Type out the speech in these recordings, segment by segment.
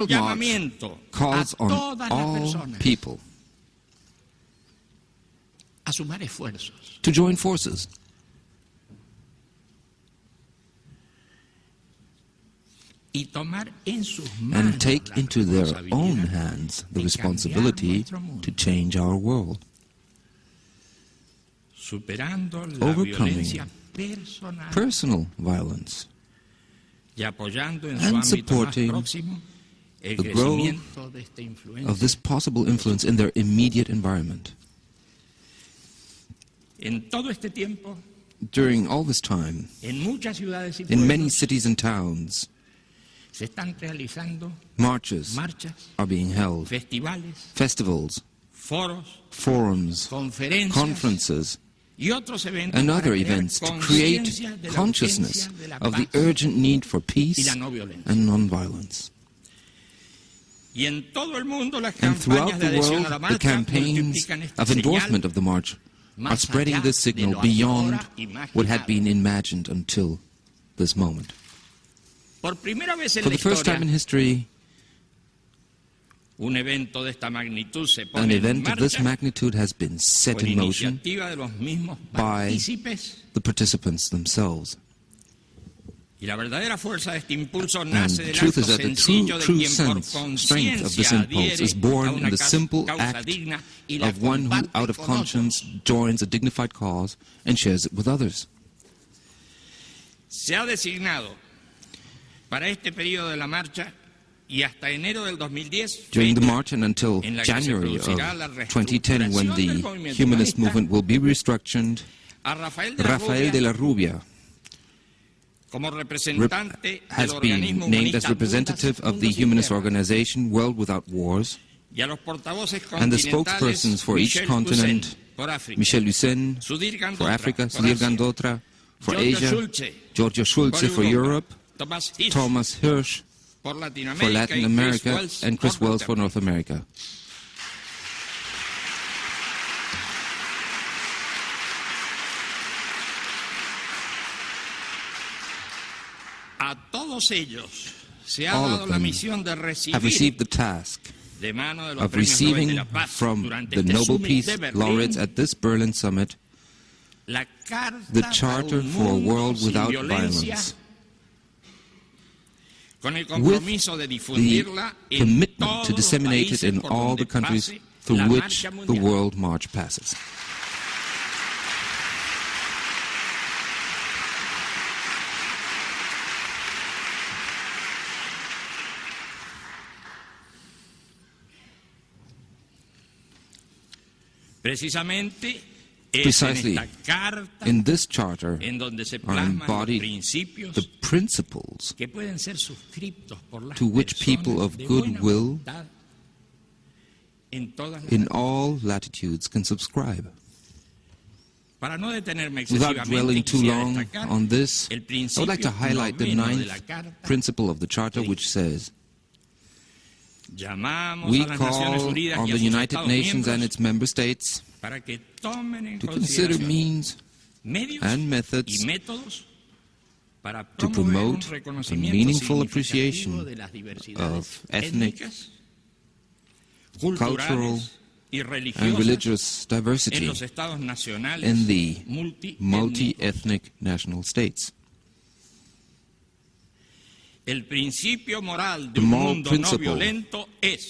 march calls on all people to join forces and take into their own hands the responsibility to change our world, overcoming personal violence and supporting the growth of this possible influence in their immediate environment. During all this time, in many cities and towns, marches are being held, festivals, forums, conferences, and other events to create consciousness of the urgent need for peace and non-violence. And throughout the world, the campaigns of endorsement of the march are spreading this signal beyond what had been imagined until this moment. For the first time in history, an event of this magnitude has been set in motion by the participants themselves. And the truth is that the true strength of this impulse is born in the simple act of one who, out of conscience, joins a dignified cause and shares it with others. During the march and until January of 2010, when the humanist movement will be restructured, Rafael de la Rubia has been named as representative of the humanist organization World Without Wars, and the spokespersons for each continent, Michel Lucen for Africa, Sudhir Gandotra for Asia, Giorgio Schulze for Europe, Thomas Hirsch for Latin America, and Chris Wells for North America. All of them have received the task of receiving from the Nobel Peace Laureates at this Berlin summit the Charter for a World Without Violence, with the commitment to disseminate it in all the countries through which the World March passes. Precisely, in this charter are embodied the principles to which people of goodwill in all latitudes can subscribe. Without dwelling too long on this, I would like to highlight the 9th principle of the Charter, which says, "We call on the United Nations and its member states to consider means and methods to promote a meaningful appreciation of ethnic, cultural, and religious diversity in the multi-ethnic national states." The moral principle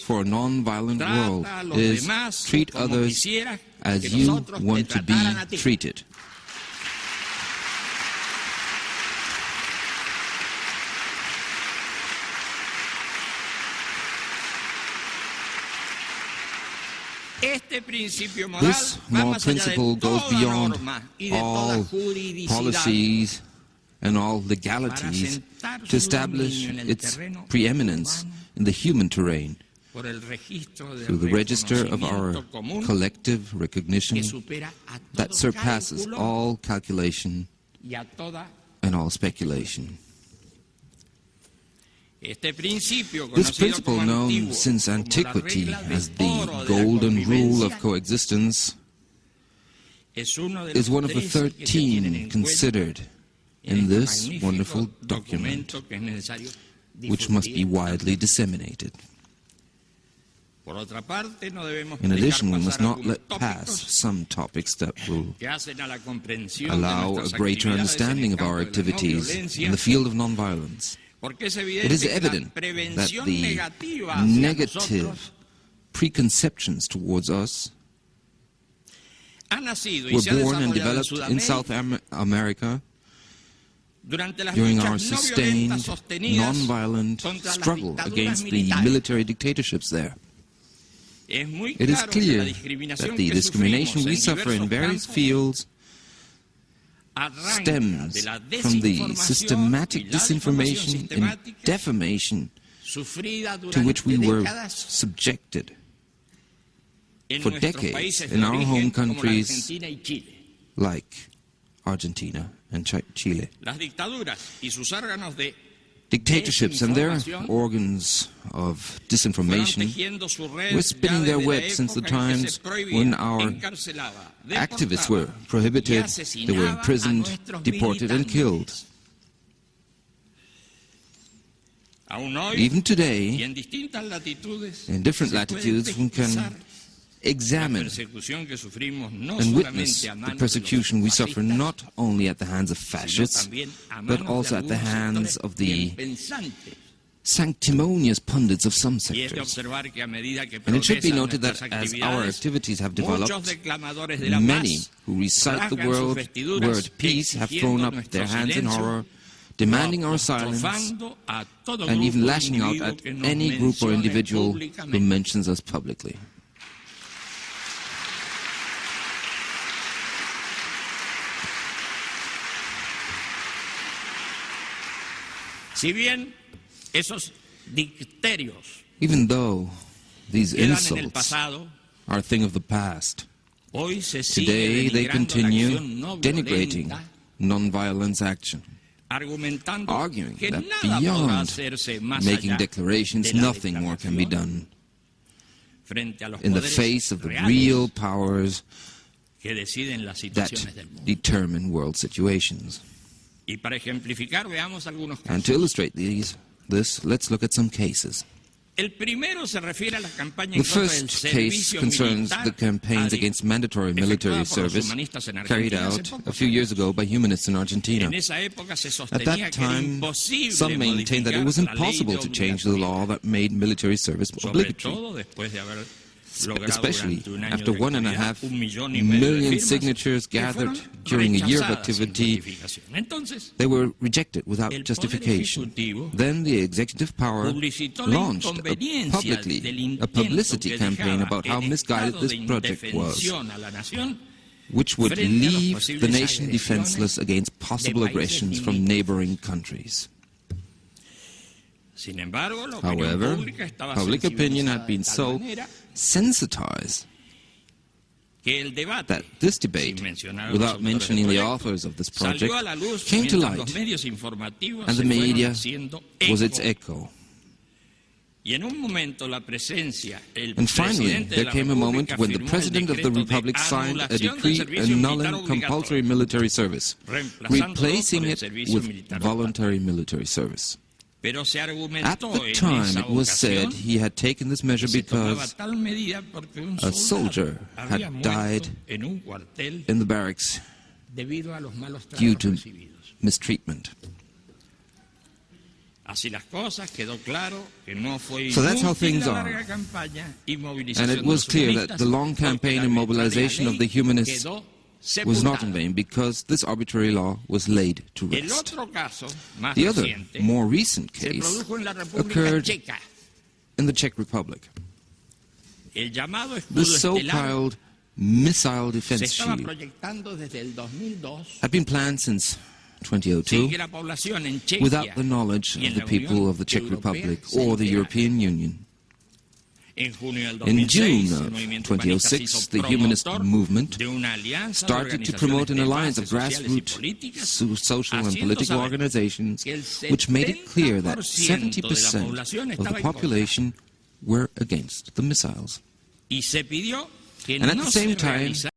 for a non-violent world is treat others as you want to be treated. This moral principle goes beyond all policies and all legalities to establish its preeminence in the human terrain through the register of our collective recognition that surpasses all calculation and all speculation. This principle, known since antiquity as the golden rule of coexistence, is one of the 13 considered in this wonderful document which must be widely disseminated. In addition, we must not let pass some topics that will allow a greater understanding of our activities in the field of nonviolence. It is evident that the negative preconceptions towards us were born and developed in South America during our sustained, nonviolent struggle against the military dictatorships there. It is clear that the discrimination we suffer in various fields stems from the systematic disinformation and defamation to which we were subjected for decades in our home countries like Argentina and Chile. Dictatorships and their organs of disinformation were spinning their web since the times when our activists were prohibited, they were imprisoned, deported and killed. Even today, in different latitudes, we can examine and witness the persecution we suffer not only at the hands of fascists, but also at the hands of the sanctimonious pundits of some sectors. And it should be noted that as our activities have developed, many who recite the word peace have thrown up their hands in horror, demanding our silence, and even lashing out at any group or individual who mentions us publicly. Even though these insults are a thing of the past, today they continue denigrating nonviolence action, arguing that beyond making declarations, nothing more can be done in the face of the real powers that determine world situations. And to illustrate this, let's look at some cases. The first case concerns the campaigns against mandatory military service carried out a few years ago by humanists in Argentina. At that time, some maintained that it was impossible to change the law that made military service obligatory, especially after 1.5 million signatures gathered during a year of activity. They were rejected without justification. Then the executive power launched publicly a publicity campaign about how misguided this project was, which would leave the nation defenseless against possible aggressions from neighboring countries. However, public opinion had been so sensitized that this debate, without mentioning the authors of this project, came to light, and the media was its echo. And finally, there came a moment when the President of the Republic signed a decree annulling compulsory military service, replacing it with voluntary military service. At the time, it was said he had taken this measure because a soldier had died in the barracks due to mistreatment. So that's how things are. And it was clear that the long campaign and mobilization of the humanists was not in vain because this arbitrary law was laid to rest. The other, more recent case occurred in the Czech Republic. The so-called missile defense shield had been planned since 2002 without the knowledge of the people of the Czech Republic or the European Union. In June of 2006, the humanist movement started to promote an alliance of grassroots social and political organizations which made it clear that 70% of the population were against the missiles. And at the same time,